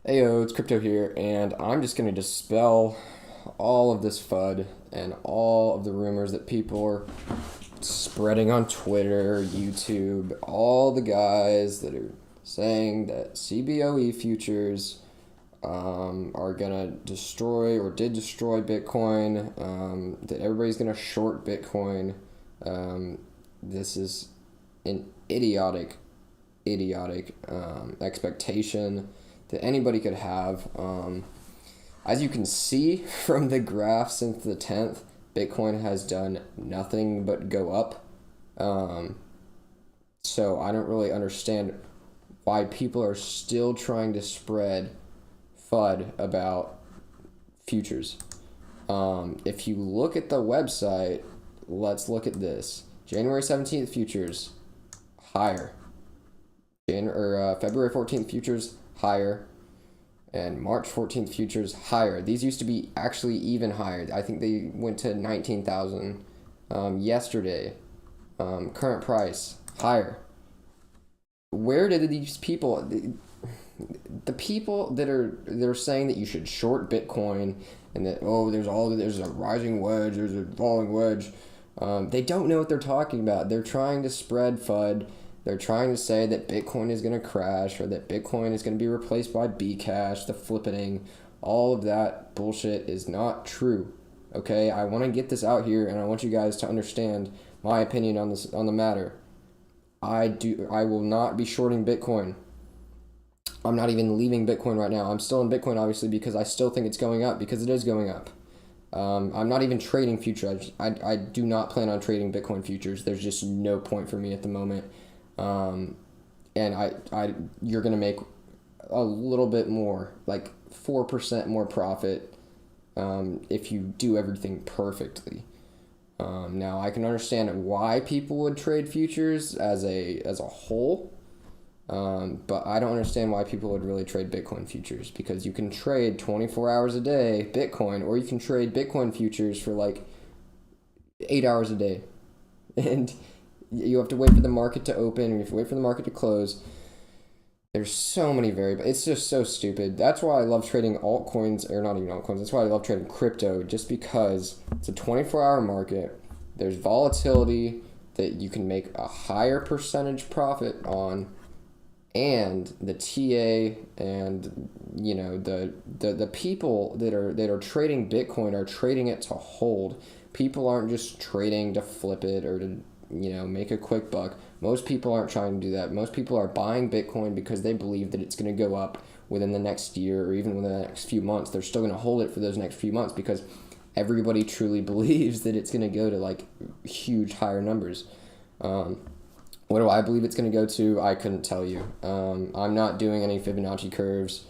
Heyo, it's Crypto here, and I'm just going to dispel all of this FUD and all of the rumors that people are spreading on Twitter, YouTube, all the guys that are saying that CBOE futures are going to destroy or did destroy Bitcoin, that everybody's going to short Bitcoin. This is an idiotic expectation that anybody could have. As you can see from the graph since the 10th, Bitcoin has done nothing but go up. So I don't really understand why people are still trying to spread FUD about futures. If you look at the website, let's look at this. January 17th futures, higher. February 14th futures, higher. And March 14th futures, higher. These used to be actually even higher. I think they went to 19,000 yesterday. Current price, higher. Where did these people, the people that are saying that you should short Bitcoin and that, there's a rising wedge, there's a falling wedge, they don't know what they're talking about. They're trying to spread FUD. They're trying to say that Bitcoin is going to crash or that Bitcoin is going to be replaced by Bcash, the flippening. All of that bullshit is not true. Okay, I want to get this out here, and I want you guys to understand my opinion on the matter. I will not be shorting Bitcoin. I'm not even leaving Bitcoin right now. I'm still in Bitcoin, obviously, because I still think it's going up, because it is going up. I'm not even trading futures. I do not plan on trading Bitcoin futures. There's just no point for me at the moment. And you're gonna make a little bit more, like 4% more profit, if you do everything perfectly. Now I can understand why people would trade futures as a whole, but I don't understand why people would really trade Bitcoin futures, because you can trade 24 hours a day Bitcoin, or you can trade Bitcoin futures for like 8 hours a day, and you have to wait for the market to open, and you have to wait for the market to close. There's so many variables. It's just so stupid. That's why I love trading altcoins, or not even altcoins. That's why I love trading crypto, just because it's a 24-hour market. There's volatility that you can make a higher percentage profit on, and the TA and the people that are trading Bitcoin are trading it to hold. People aren't just trading to flip it or to make a quick buck. Most people aren't trying to do that. Most people are buying Bitcoin because they believe that it's going to go up within the next year or even within the next few months. They're still going to hold it for those next few months because everybody truly believes that it's going to go to like huge higher numbers. What do I believe it's going to go to? I couldn't tell you. I'm not doing any Fibonacci curves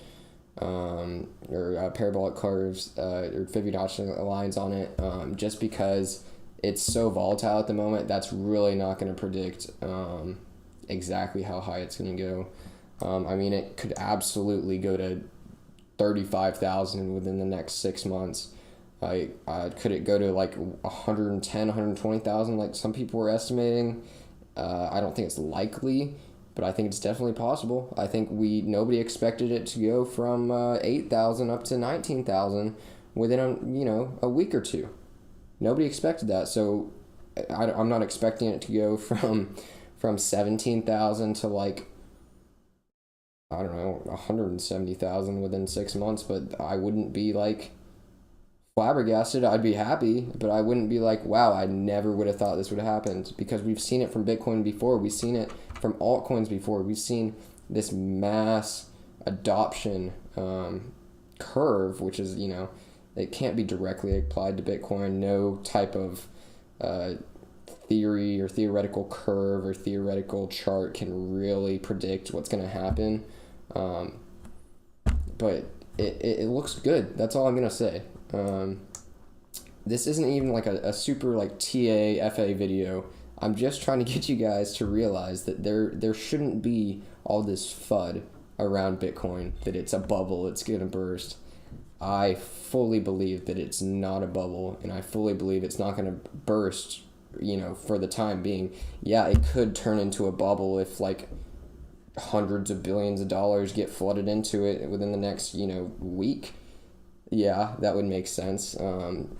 or parabolic curves or Fibonacci lines on it, just because it's so volatile at the moment. That's really not going to predict exactly how high it's going to go. It could absolutely go to 35,000 within the next 6 months. Could it go to like 110, 120,000 like some people were estimating? I don't think it's likely, but I think it's definitely possible. I think nobody expected it to go from 8,000 up to 19,000 within a week or two. Nobody expected that, so I'm not expecting it to go from 17,000 to like, I don't know, 170,000 within 6 months. But I wouldn't be like flabbergasted. I'd be happy, but I wouldn't be like, wow, I never would have thought this would have happened, because we've seen it from Bitcoin before. We've seen it from altcoins before. We've seen this mass adoption curve, which is it can't be directly applied to Bitcoin. No type of theory or theoretical curve or theoretical chart can really predict what's going to happen. But it looks good. That's all I'm going to say. This isn't even like a super like TA FA video. I'm just trying to get you guys to realize that there shouldn't be all this FUD around Bitcoin, that it's a bubble, it's going to burst. I fully believe that it's not a bubble, and I fully believe it's not going to burst, for the time being. Yeah, it could turn into a bubble if, like, hundreds of billions of dollars get flooded into it within the next, week, yeah, that would make sense.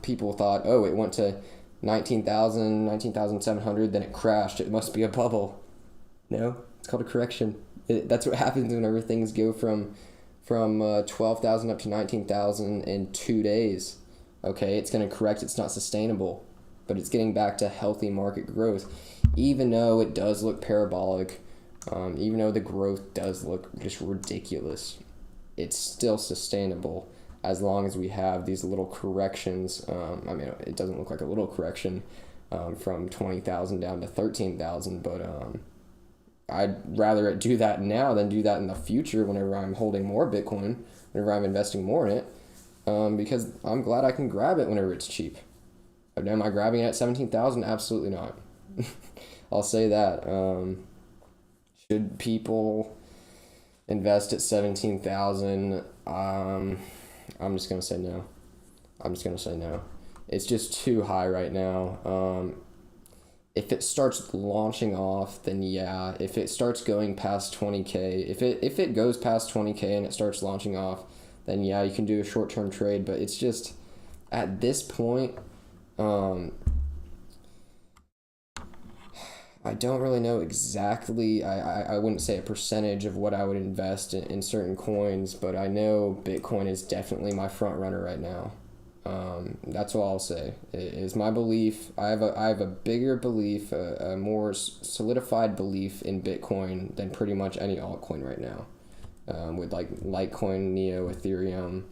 People thought, oh, it went to 19,700, then it crashed. It must be a bubble. No, it's called a correction. That's what happens whenever things go from 12,000 up to 19,000 in 2 days. Okay, it's going to correct. It's not sustainable, but it's getting back to healthy market growth. Even though it does look parabolic, even though the growth does look just ridiculous, it's still sustainable as long as we have these little corrections. It doesn't look like a little correction from 20,000 down to 13,000, but I'd rather it do that now than do that in the future whenever I'm holding more Bitcoin, whenever I'm investing more in it, because I'm glad I can grab it whenever it's cheap. Am I grabbing it at 17,000? Absolutely not. I'll say that. Should people invest at 17,000? I'm just going to say no. It's just too high right now. If it starts launching off, then yeah. If it starts going past 20K, if it goes past 20K and it starts launching off, then yeah, you can do a short-term trade. But it's just, at this point, I don't really know exactly. I wouldn't say a percentage of what I would invest in certain coins, but I know Bitcoin is definitely my front runner right now. That's all I'll say. It is my belief. I have a bigger belief, a more solidified belief in Bitcoin than pretty much any altcoin right now. With like Litecoin, Neo, Ethereum,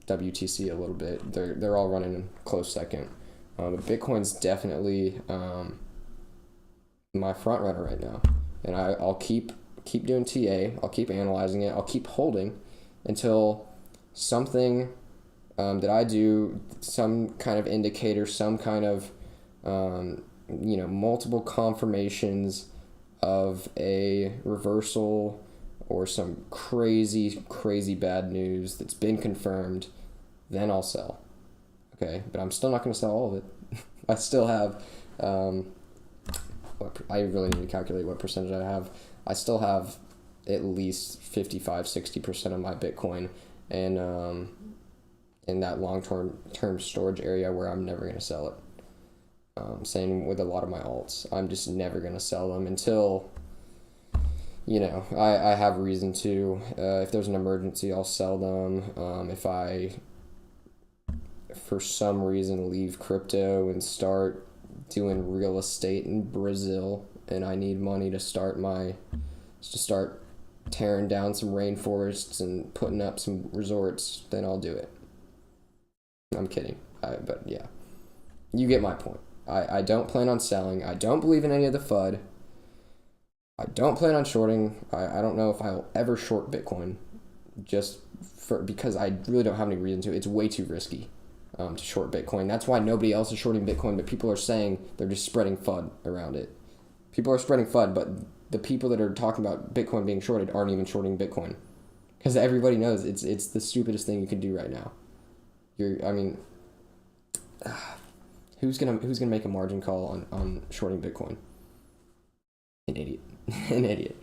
WTC a little bit. They're all running a close second. But Bitcoin's definitely my front runner right now, and I'll keep doing TA. I'll keep analyzing it. I'll keep holding until something that I do, some kind of indicator, some kind of multiple confirmations of a reversal or some crazy bad news that's been confirmed, then I'll sell. Okay, but I'm still not going to sell all of it. I still have, I really need to calculate what percentage I have. I still have at least 55-60% of my Bitcoin and in that long-term storage area where I'm never going to sell it. Same with a lot of my alts. I'm just never going to sell them until, I have reason to. If there's an emergency, I'll sell them. If I, for some reason, leave crypto and start doing real estate in Brazil, and I need money to start tearing down some rainforests and putting up some resorts, then I'll do it. I'm kidding. But yeah, you get my point. I don't plan on selling. I don't believe in any of the FUD. I don't plan on shorting. I don't know if I'll ever short Bitcoin, because I really don't have any reason to. It's way too risky to short Bitcoin. That's why nobody else is shorting Bitcoin, but people are saying they're just spreading FUD around it. People are spreading FUD, but the people that are talking about Bitcoin being shorted aren't even shorting Bitcoin, because everybody knows it's the stupidest thing you can do right now. Who's gonna make a margin call on shorting Bitcoin? An idiot. An idiot.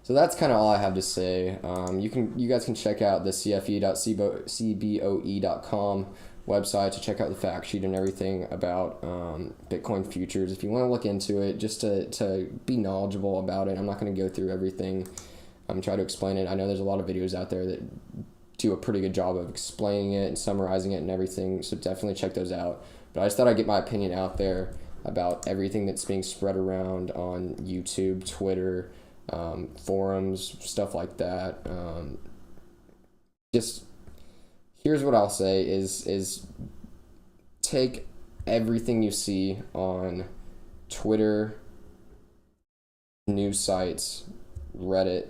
So that's kind of all I have to say. You guys can check out the cfe.cboe.com website to check out the fact sheet and everything about Bitcoin futures. If you want to look into it, just to be knowledgeable about it. I'm not going to go through everything. Try to explain it. I know there's a lot of videos out there that do a pretty good job of explaining it and summarizing it and everything, so definitely check those out. But I just thought I'd get my opinion out there about everything that's being spread around on YouTube, Twitter, forums, stuff like that. Just here's what I'll say is take everything you see on Twitter, news sites, Reddit,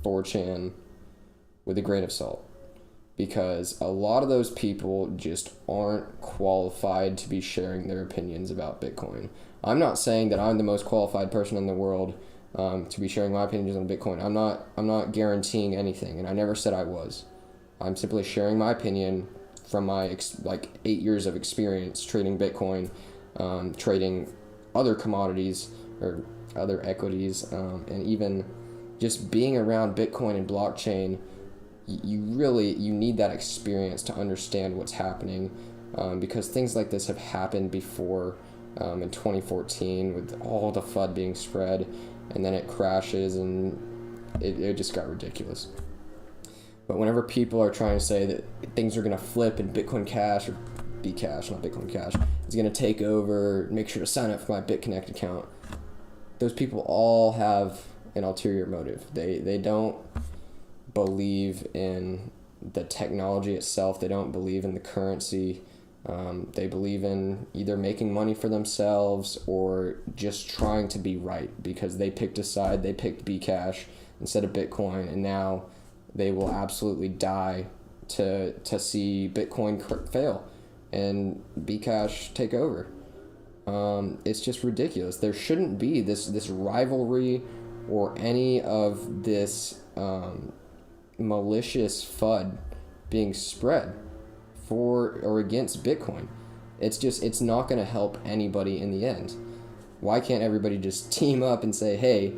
4chan with a grain of salt, because a lot of those people just aren't qualified to be sharing their opinions about Bitcoin. I'm not saying that I'm the most qualified person in the world to be sharing my opinions on Bitcoin. I'm not guaranteeing anything, and I never said I was. I'm simply sharing my opinion from my 8 years of experience trading Bitcoin, trading other commodities or other equities, and even just being around Bitcoin and blockchain, you need that experience to understand what's happening, because things like this have happened before, in 2014 with all the FUD being spread, and then it crashes, and it just got ridiculous. But whenever people are trying to say that things are going to flip and Bitcoin Cash, or Bcash, not Bitcoin Cash, is going to take over, make sure to sign up for my BitConnect account, those people all have an ulterior motive. They don't believe in the technology itself. They don't believe in the currency. They believe in either making money for themselves or just trying to be right, because they picked a side. They picked Bcash instead of Bitcoin, and now they will absolutely die to see Bitcoin fail and Bcash take over. It's just ridiculous. There shouldn't be this rivalry or any of this malicious FUD being spread for or against Bitcoin. It's not going to help anybody in the end. Why can't everybody just team up and say, hey,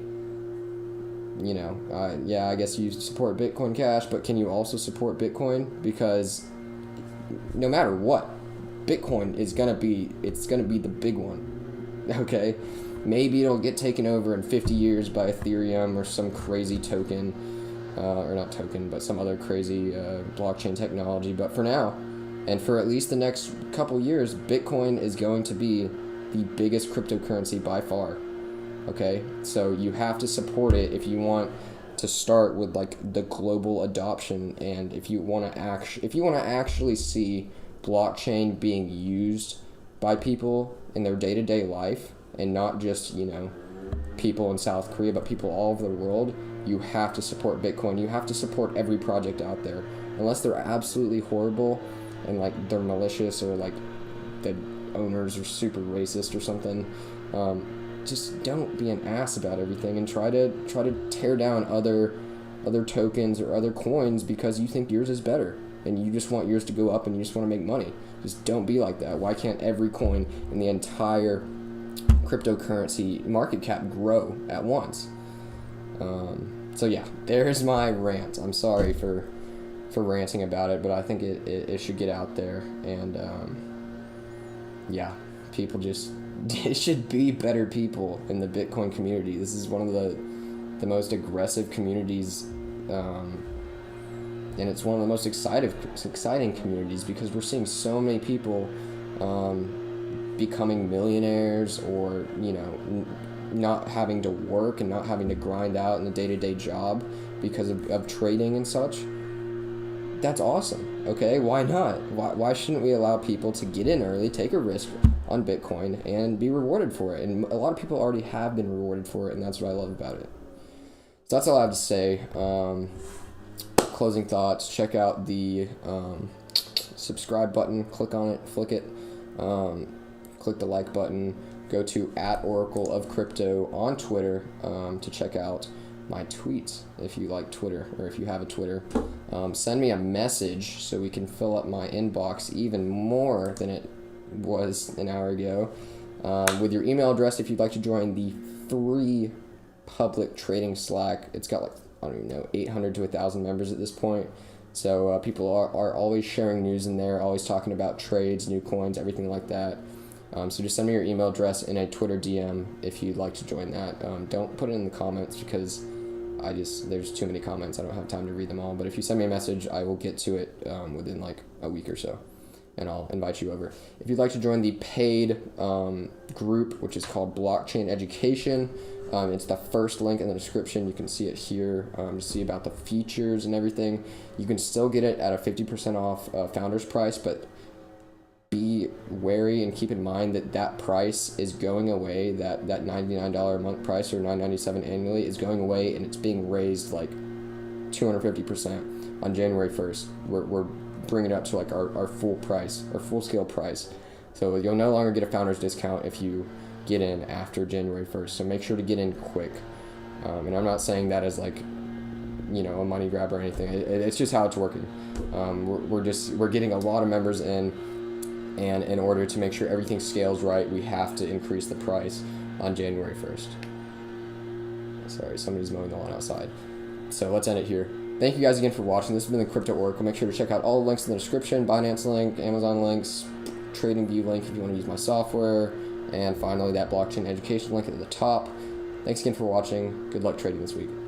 yeah, I guess you support Bitcoin Cash, but can you also support Bitcoin? Because no matter what, Bitcoin is gonna be the big one. Okay, maybe it'll get taken over in 50 years by Ethereum or some crazy token, or not token, but some other crazy blockchain technology. But for now, and for at least the next couple years, Bitcoin is going to be the biggest cryptocurrency by far. Okay, so you have to support it if you want to start with like the global adoption, and if you want to actually see blockchain being used by people in their day-to-day life, and not just people in South Korea, but people all over the world, you have to support Bitcoin. You have to support every project out there, unless they're absolutely horrible and like they're malicious, or like the owners are super racist or something. Just don't be an ass about everything, and try to tear down other tokens or other coins because you think yours is better and you just want yours to go up and you just want to make money. Just don't be like that. Why can't every coin in the entire cryptocurrency market cap grow at once? So yeah, there's my rant. I'm sorry for ranting about it, but I think it should get out there, and yeah, people just it should be better people in the Bitcoin community. This is one of the most aggressive communities, and it's one of the most exciting communities, because we're seeing so many people becoming millionaires, or not having to work and not having to grind out in a day-to-day job because of trading and such. That's awesome. Okay, why not? Why shouldn't we allow people to get in early, take a risk on Bitcoin, and be rewarded for it? And a lot of people already have been rewarded for it, and that's what I love about it. So that's all I have to say. Closing thoughts: check out the subscribe button, click on it, flick it, click the like button, go to @OracleOfCrypto on Twitter to check out my tweets if you like Twitter, or if you have a Twitter. Send me a message so we can fill up my inbox even more than it was an hour ago, with your email address if you'd like to join the free public trading Slack. It's got like, I don't even know, 800 to 1,000 members at this point. So people are always sharing news in there, always talking about trades, new coins, everything like that. So just send me your email address in a Twitter DM if you'd like to join that. Don't put it in the comments, because there's too many comments. I don't have time to read them all. But if you send me a message, I will get to it within like a week or so, and I'll invite you over. If you'd like to join the paid group, which is called Blockchain Education, it's the first link in the description. You can see it here to see about the features and everything. You can still get it at a 50% off founder's price, but be wary and keep in mind that price is going away. That $99 a month price, or $9.97 annually, is going away, and it's being raised like 250% on January 1st. We're bringing it up to like our full price, our full scale price. So you'll no longer get a founder's discount if you get in after January 1st. So make sure to get in quick. And I'm not saying that as like a money grab or anything. It's just how it's working. We're getting a lot of members in. And in order to make sure everything scales right, we have to increase the price on January 1st. Sorry, somebody's mowing the lawn outside. So let's end it here. Thank you guys again for watching. This has been the Crypto Oracle. Make sure to check out all the links in the description. Binance link, Amazon links, TradingView link if you want to use my software, and finally that blockchain education link at the top. Thanks again for watching. Good luck trading this week.